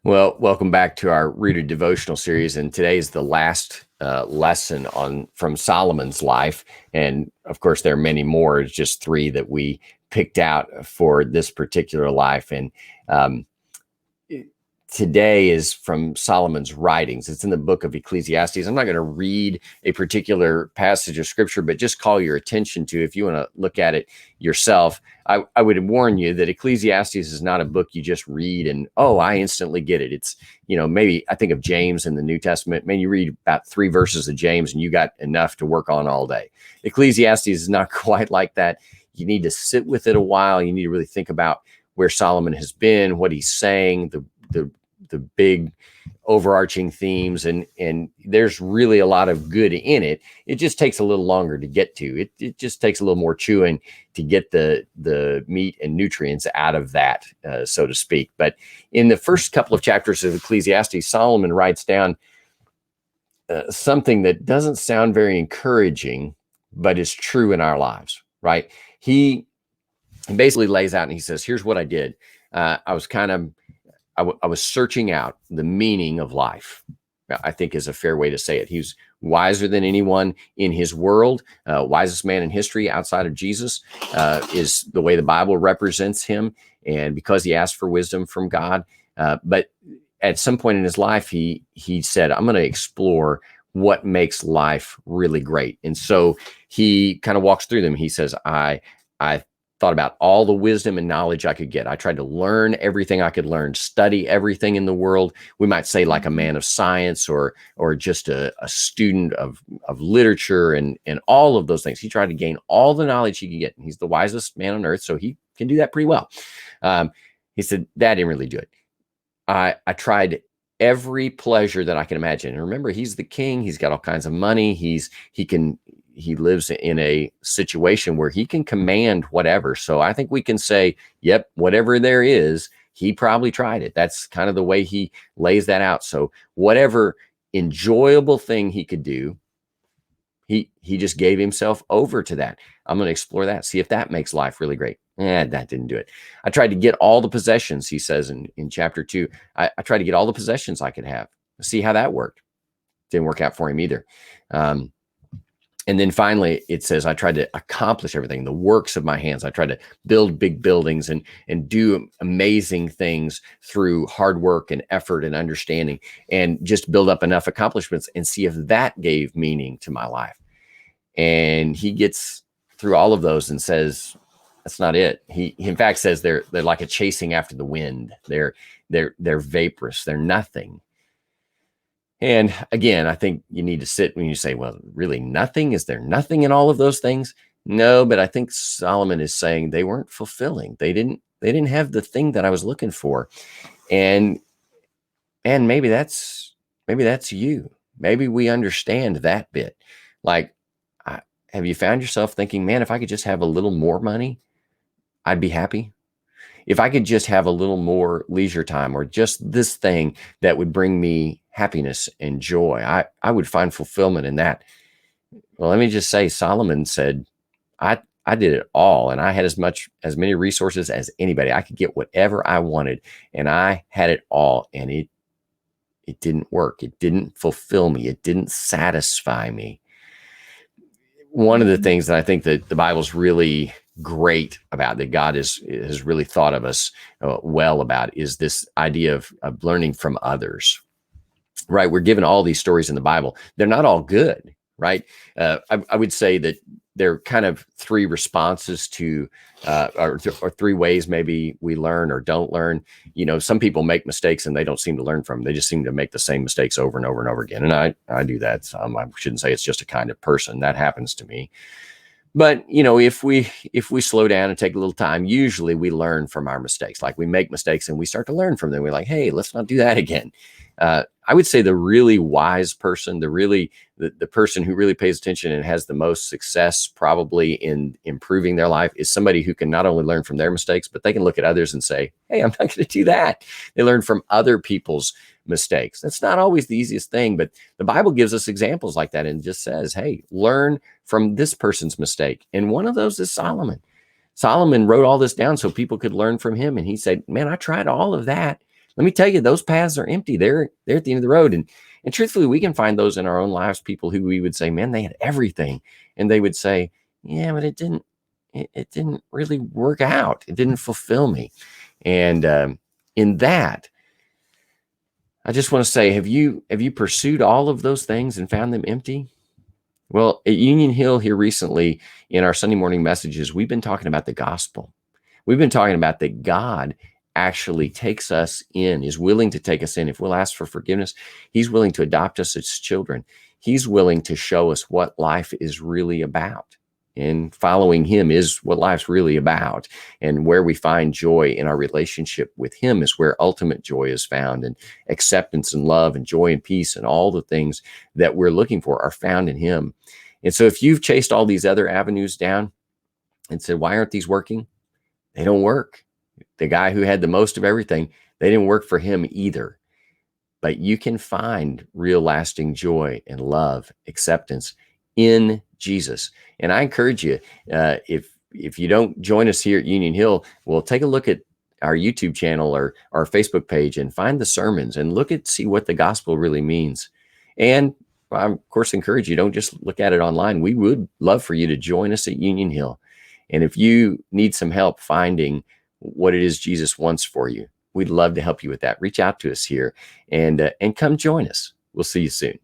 Well, welcome back to our Reader Devotional series, and today is the last lesson from Solomon's life. And of course, there are many more. It's just three that we picked out for this particular life. And um, today is from Solomon's writings. It's in the book of Ecclesiastes. I'm not going to read a particular passage of scripture, but just call your attention to, if you want to look at it yourself, I would warn you that Ecclesiastes is not a book you just read and, oh, I instantly get it. It's, maybe I think of James in the New Testament. Man, you read about 3 verses of James and you got enough to work on all day. Ecclesiastes is not quite like that. You need to sit with it a while. You need to really think about where Solomon has been, what he's saying, the big overarching themes, and there's really a lot of good in it. It just takes a little longer to get to. It just takes a little more chewing to get the meat and nutrients out of that, so to speak. But in the first couple of chapters of Ecclesiastes, Solomon writes down something that doesn't sound very encouraging, but is true in our lives, right? He basically lays out and he says, here's what I did. I was searching out the meaning of life, I think is a fair way to say it. He's wiser than anyone in his world. Wisest man in history outside of Jesus is the way the Bible represents him. And because he asked for wisdom from God. But at some point in his life, he said, I'm going to explore what makes life really great. And so he kind of walks through them. He says, I thought about all the wisdom and knowledge I could get. I tried to learn everything I could learn, study everything in the world. We might say like a man of science or just a student of literature and all of those things. He tried to gain all the knowledge he could get. And he's the wisest man on earth, so he can do that pretty well. He said, that didn't really do it. I tried every pleasure that I can imagine. And remember, he's the king. He's got all kinds of money. He lives in a situation where he can command whatever. So I think we can say, yep, whatever there is, he probably tried it. That's kind of the way he lays that out. So whatever enjoyable thing he could do, he just gave himself over to that. I'm going to explore that, see if that makes life really great. That didn't do it. I tried to get all the possessions, he says in chapter 2. I tried to get all the possessions I could have. See how that worked. Didn't work out for him either. And then finally, it says, I tried to accomplish everything, the works of my hands. I tried to build big buildings and do amazing things through hard work and effort and understanding, and just build up enough accomplishments and see if that gave meaning to my life. And he gets through all of those and says, that's not it. He in fact says they're like a chasing after the wind. They're vaporous. They're nothing. And again, I think you need to sit when you say, well, really nothing? Is there nothing in all of those things? No, but I think Solomon is saying they weren't fulfilling. They didn't have the thing that I was looking for. And maybe that's you. Maybe we understand that bit. Like, have you found yourself thinking, man, if I could just have a little more money, I'd be happy? If I could just have a little more leisure time, or just this thing that would bring me happiness and joy, I would find fulfillment in that. Well, let me just say, Solomon said, I did it all, and I had as many resources as anybody. I could get whatever I wanted, and I had it all, and it didn't work. It didn't fulfill me. It didn't satisfy me. One of the things that I think that the Bible's really great about, that God has really thought of us well about, is this idea of learning from others, right? We're given all these stories in the Bible. They're not all good, right? I would say that there are kind of 3 responses to, or 3 ways maybe we learn or don't learn. Some people make mistakes and they don't seem to learn from them. They just seem to make the same mistakes over and over and over again. And I do that. I shouldn't say it's just a kind of person. That happens to me. But, if we slow down and take a little time, usually we learn from our mistakes. Like, we make mistakes and we start to learn from them. We're like, hey, let's not do that again. I would say the really wise person, the person who really pays attention and has the most success probably in improving their life, is somebody who can not only learn from their mistakes, but they can look at others and say, hey, I'm not going to do that. They learn from other people's mistakes. That's not always the easiest thing, but the Bible gives us examples like that and just says, hey, learn from this person's mistake. And one of those is Solomon. Solomon wrote all this down so people could learn from him. And he said, man, I tried all of that. let me tell you, those paths are empty. They're at the end of the road. And truthfully, we can find those in our own lives, people who we would say, man, they had everything. And they would say, yeah, but it didn't really work out. It didn't fulfill me. And in that, I just want to say, have you pursued all of those things and found them empty? Well, at Union Hill here recently in our Sunday morning messages, we've been talking about the gospel. We've been talking about that God actually takes us in, is willing to take us in. If we'll ask for forgiveness, he's willing to adopt us as children. He's willing to show us what life is really about. And following him is what life's really about. And where we find joy in our relationship with him is where ultimate joy is found. And acceptance and love and joy and peace and all the things that we're looking for are found in him. And so if you've chased all these other avenues down and said, why aren't these working? They don't work. The guy who had the most of everything, they didn't work for him either. But you can find real lasting joy and love, acceptance in Jesus. And I encourage you, if you don't join us here at Union Hill, well, take a look at our YouTube channel or our Facebook page and find the sermons and see what the gospel really means. And I, of course, encourage you, don't just look at it online. We would love for you to join us at Union Hill. And if you need some help finding what it is Jesus wants for you, we'd love to help you with that. Reach out to us here and come join us. We'll see you soon.